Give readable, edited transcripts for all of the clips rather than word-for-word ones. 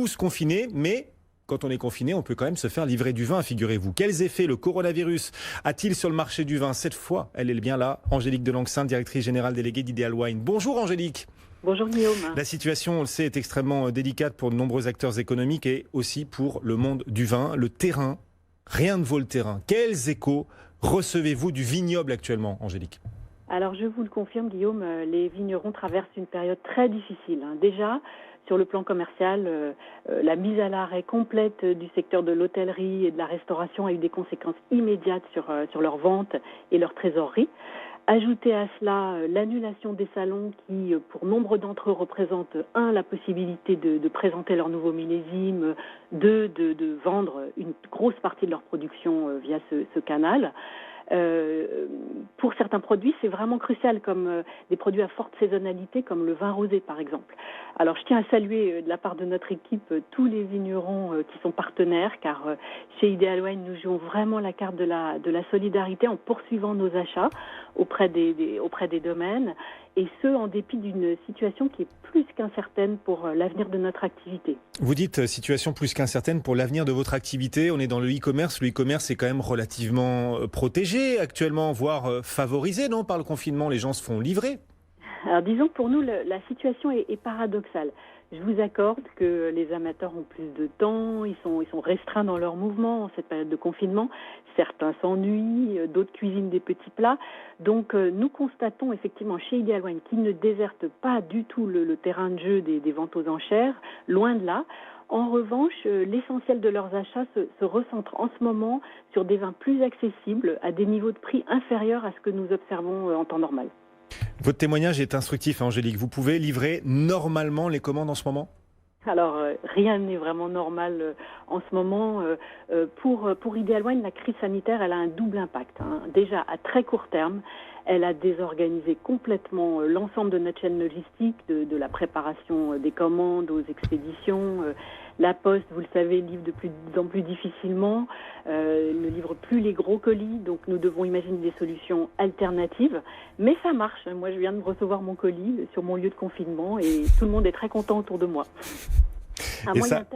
tous confinés, mais quand on est confiné, on peut quand même se faire livrer du vin, figurez-vous. Quels effets le coronavirus a-t-il sur le marché du vin? Cette fois, elle est bien là, Angélique Delangsin, directrice générale déléguée d'Ideal Wine. Bonjour Angélique. Bonjour Guillaume. La situation, on le sait, est extrêmement délicate pour de nombreux acteurs économiques et aussi pour le monde du vin. Le terrain, rien ne vaut le terrain. Quels échos recevez-vous du vignoble actuellement, Angélique? Alors je vous le confirme Guillaume, les vignerons traversent une période très difficile. Déjà, sur le plan commercial, la mise à l'arrêt complète du secteur de l'hôtellerie et de la restauration a eu des conséquences immédiates sur leurs ventes et leur trésorerie. Ajoutez à cela l'annulation des salons qui, pour nombre d'entre eux, représentent la possibilité de présenter leur nouveau millésime, de vendre une grosse partie de leur production via ce canal. Pour certains produits, c'est vraiment crucial, comme des produits à forte saisonnalité, comme le vin rosé par exemple. Alors je tiens à saluer de la part de notre équipe tous les vignerons qui sont partenaires, car chez Ideal Wine, nous jouons vraiment la carte de la solidarité en poursuivant nos achats auprès des domaines, et ce, en dépit d'une situation qui est plus qu'incertaine pour l'avenir de notre activité. Vous dites situation plus qu'incertaine pour l'avenir de votre activité. On est dans le e-commerce. Le e-commerce est quand même relativement protégé actuellement, voire favorisé, non, par le confinement. Les gens se font livrer. Alors disons que pour nous, la situation est paradoxale. Je vous accorde que les amateurs ont plus de temps, ils sont restreints dans leurs mouvements en cette période de confinement. Certains s'ennuient, d'autres cuisinent des petits plats. Donc nous constatons effectivement chez Ideal Wine qu'ils ne désertent pas du tout le terrain de jeu des ventes aux enchères, loin de là. En revanche, l'essentiel de leurs achats se recentre en ce moment sur des vins plus accessibles, à des niveaux de prix inférieurs à ce que nous observons en temps normal. Votre témoignage est instructif, Angélique. Vous pouvez livrer normalement les commandes en ce moment ? Alors, rien n'est vraiment normal en ce moment. Pour Ideal Wine, la crise sanitaire, elle a un double impact. Déjà, à très court terme, elle a désorganisé complètement l'ensemble de notre chaîne logistique, de la préparation des commandes aux expéditions. La Poste, vous le savez, livre de plus en plus difficilement, ne livre plus les gros colis, donc nous devons imaginer des solutions alternatives. Mais ça marche. Moi, je viens de recevoir mon colis sur mon lieu de confinement et tout le monde est très content autour de moi.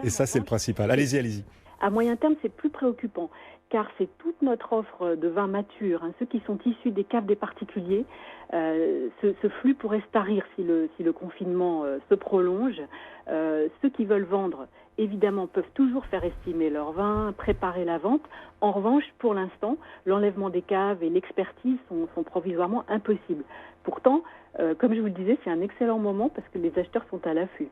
Et ça, c'est le principal. Allez-y. À moyen terme, c'est plus préoccupant, car c'est toute notre offre de vins matures, ceux qui sont issus des caves des particuliers. Ce flux pourrait se tarir si le confinement se prolonge. Ceux qui veulent vendre, évidemment, peuvent toujours faire estimer leur vin, préparer la vente. En revanche, pour l'instant, l'enlèvement des caves et l'expertise sont provisoirement impossibles. Pourtant, comme je vous le disais, c'est un excellent moment parce que les acheteurs sont à l'affût.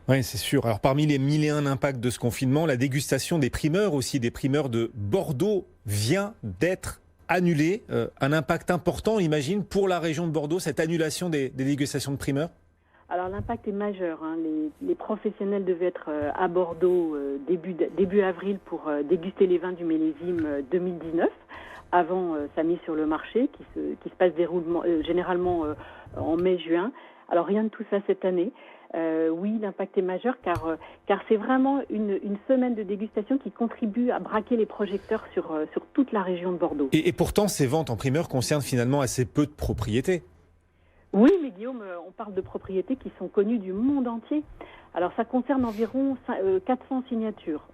Oui, c'est sûr. Alors, parmi les 1001 impacts de ce confinement, la dégustation des primeurs de Bordeaux vient d'être annulée. Un impact important, on imagine, pour la région de Bordeaux, cette annulation des dégustations de primeurs? Alors l'impact est majeur. Les professionnels devaient être à Bordeaux début avril pour déguster les vins du millésime 2019, avant sa mise sur le marché, qui se passe généralement en mai-juin. Alors rien de tout ça cette année. Oui, l'impact est majeur car c'est vraiment une semaine de dégustation qui contribue à braquer les projecteurs sur toute la région de Bordeaux. Et pourtant, ces ventes en primeur concernent finalement assez peu de propriétés. Oui, mais Guillaume, on parle de propriétés qui sont connues du monde entier. Alors ça concerne environ 400 signatures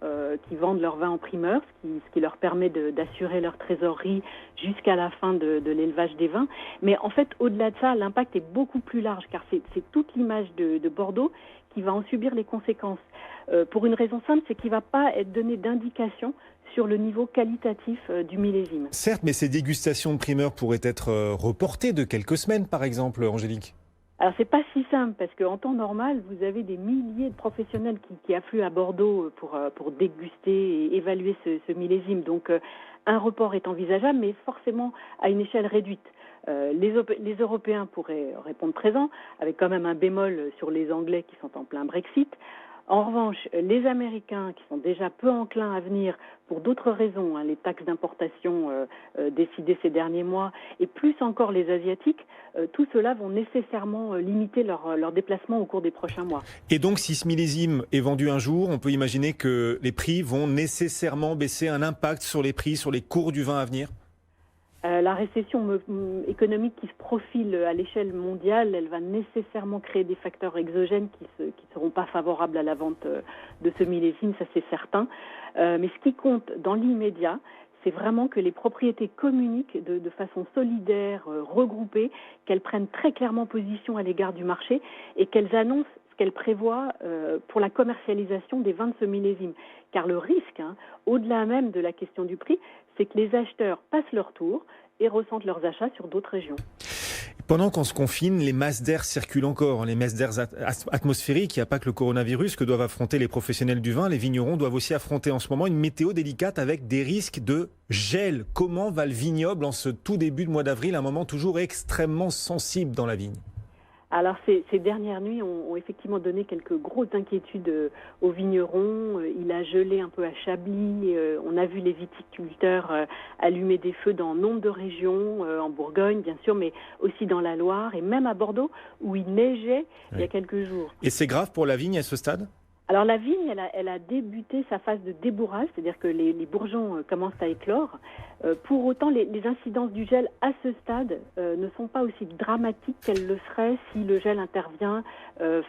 qui vendent leur vin en primeur, ce qui leur permet d'assurer leur trésorerie jusqu'à la fin de l'élevage des vins. Mais en fait, au-delà de ça, l'impact est beaucoup plus large, car c'est toute l'image de Bordeaux qui va en subir les conséquences. Pour une raison simple, c'est qu'il ne va pas être donné d'indication sur le niveau qualitatif du millésime. Certes, mais ces dégustations de primeurs pourraient être reportées de quelques semaines, par exemple, Angélique. Alors c'est pas si simple parce qu'en temps normal, vous avez des milliers de professionnels qui affluent à Bordeaux pour déguster et évaluer ce millésime. Donc un report est envisageable, mais forcément à une échelle réduite. Les Européens pourraient répondre présent, avec quand même un bémol sur les Anglais qui sont en plein Brexit. En revanche, les Américains, qui sont déjà peu enclins à venir pour d'autres raisons, les taxes d'importation décidées ces derniers mois, et plus encore les Asiatiques, tout cela vont nécessairement limiter leur déplacement au cours des prochains mois. Et donc, si ce millésime est vendu un jour, on peut imaginer que les prix vont nécessairement baisser, un impact sur les prix, sur les cours du vin à venir ? La récession économique qui se profile à l'échelle mondiale, elle va nécessairement créer des facteurs exogènes qui ne seront pas favorables à la vente de ce millésime, ça c'est certain. Mais ce qui compte dans l'immédiat, c'est vraiment que les propriétés communiquent de façon solidaire, regroupée, qu'elles prennent très clairement position à l'égard du marché et qu'elles annoncent ce qu'elles prévoient pour la commercialisation des vins de ce millésime. Car le risque, au-delà même de la question du prix, c'est que les acheteurs passent leur tour et ressentent leurs achats sur d'autres régions. Pendant qu'on se confine, les masses d'air circulent encore, les masses d'air atmosphériques. Il n'y a pas que le coronavirus que doivent affronter les professionnels du vin. Les vignerons doivent aussi affronter en ce moment une météo délicate avec des risques de gel. Comment va le vignoble en ce tout début de mois d'avril, un moment toujours extrêmement sensible dans la vigne ? Alors ces dernières nuits ont effectivement donné quelques grosses inquiétudes aux vignerons. Il a gelé un peu à Chablis. On a vu les viticulteurs allumer des feux dans nombre de régions, en Bourgogne bien sûr, mais aussi dans la Loire et même à Bordeaux où il neigeait il y a quelques jours. Et c'est grave pour la vigne à ce stade ? Alors la vigne, elle a débuté sa phase de débourrage, c'est-à-dire que les bourgeons commencent à éclore. Pour autant, les incidences du gel à ce stade ne sont pas aussi dramatiques qu'elles le seraient si le gel intervient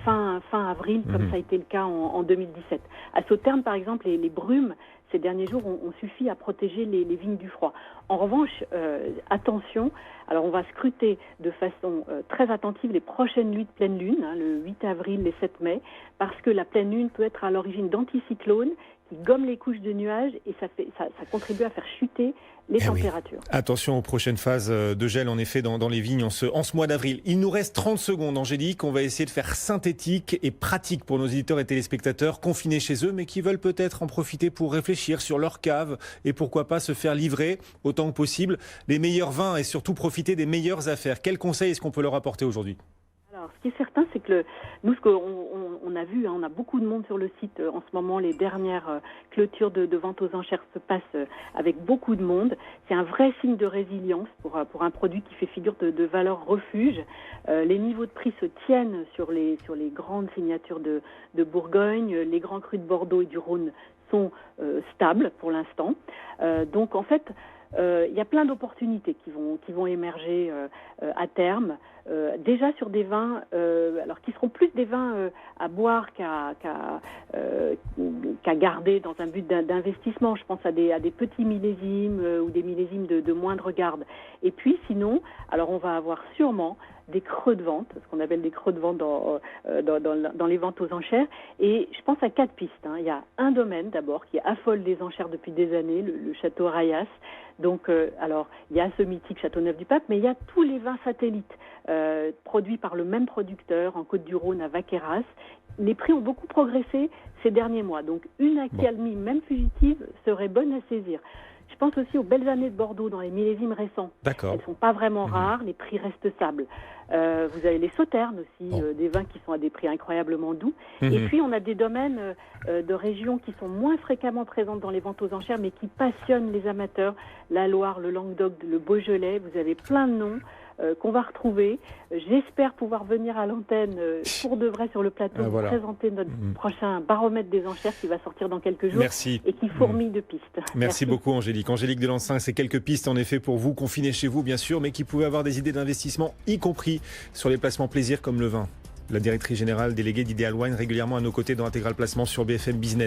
fin avril, comme ça a été le cas en 2017. À Sauternes, par exemple, les brumes ces derniers jours ont suffi à protéger les vignes du froid. En revanche, attention, alors on va scruter de façon très attentive les prochaines nuits de pleine lune, le 8 avril, les 7 mai, parce que la pleine lune peut être à l'origine d'anticyclones qui gomment les couches de nuages et ça contribue à faire chuter les températures. Oui. Attention aux prochaines phases de gel, en effet, dans les vignes en ce mois d'avril. Il nous reste 30 secondes, Angélique. On va essayer de faire synthétique et pratique pour nos éditeurs et téléspectateurs confinés chez eux, mais qui veulent peut-être en profiter pour réfléchir sur leur cave et pourquoi pas se faire livrer autant que possible les meilleurs vins et surtout profiter des meilleures affaires. Quels conseils est-ce qu'on peut leur apporter aujourd'hui ? Alors, ce qui est certain, c'est que nous, ce qu'on a vu, on a beaucoup de monde sur le site en ce moment. Les dernières clôtures de vente aux enchères se passent avec beaucoup de monde. C'est un vrai signe de résilience pour un produit qui fait figure de valeur refuge. Les niveaux de prix se tiennent sur les grandes signatures de Bourgogne. Les grands crus de Bordeaux et du Rhône sont stables pour l'instant. Donc, en fait, il y a plein d'opportunités qui vont émerger à terme. Déjà sur des vins, alors qui seront plus des vins à boire qu'à garder dans un but d'investissement. Je pense à des petits millésimes ou des millésimes de moindre garde. Et puis sinon, alors on va avoir sûrement des creux de vente, ce qu'on appelle des creux de vente dans les ventes aux enchères. Et je pense à 4 pistes. Il y a un domaine d'abord qui affole les enchères depuis des années, le château Rayas. Donc, alors, il y a ce mythique Châteauneuf-du-Pape, mais il y a tous les vins satellites produits par le même producteur en Côte-du-Rhône à Vaqueras. Les prix ont beaucoup progressé ces derniers mois. Donc, une accalmie, même fugitive, serait bonne à saisir. Je pense aussi aux belles années de Bordeaux dans les millésimes récents. D'accord. Elles ne sont pas vraiment rares, les prix restent stables. Vous avez les Sauternes aussi, des vins qui sont à des prix incroyablement doux. Et puis on a des domaines de régions qui sont moins fréquemment présentes dans les ventes aux enchères, mais qui passionnent les amateurs. La Loire, le Languedoc, le Beaujolais, vous avez plein de noms qu'on va retrouver. J'espère pouvoir venir à l'antenne pour de vrai sur le plateau pour présenter notre prochain baromètre des enchères qui va sortir dans quelques jours. Merci. Et qui fourmille de pistes. Merci beaucoup Angélique. Angélique Delancin, c'est quelques pistes en effet pour vous, confinés chez vous bien sûr, mais qui pouvaient avoir des idées d'investissement, y compris sur les placements plaisir comme le vin. La directrice générale déléguée d'Ideal Wine régulièrement à nos côtés dans Intégral Placement sur BFM Business.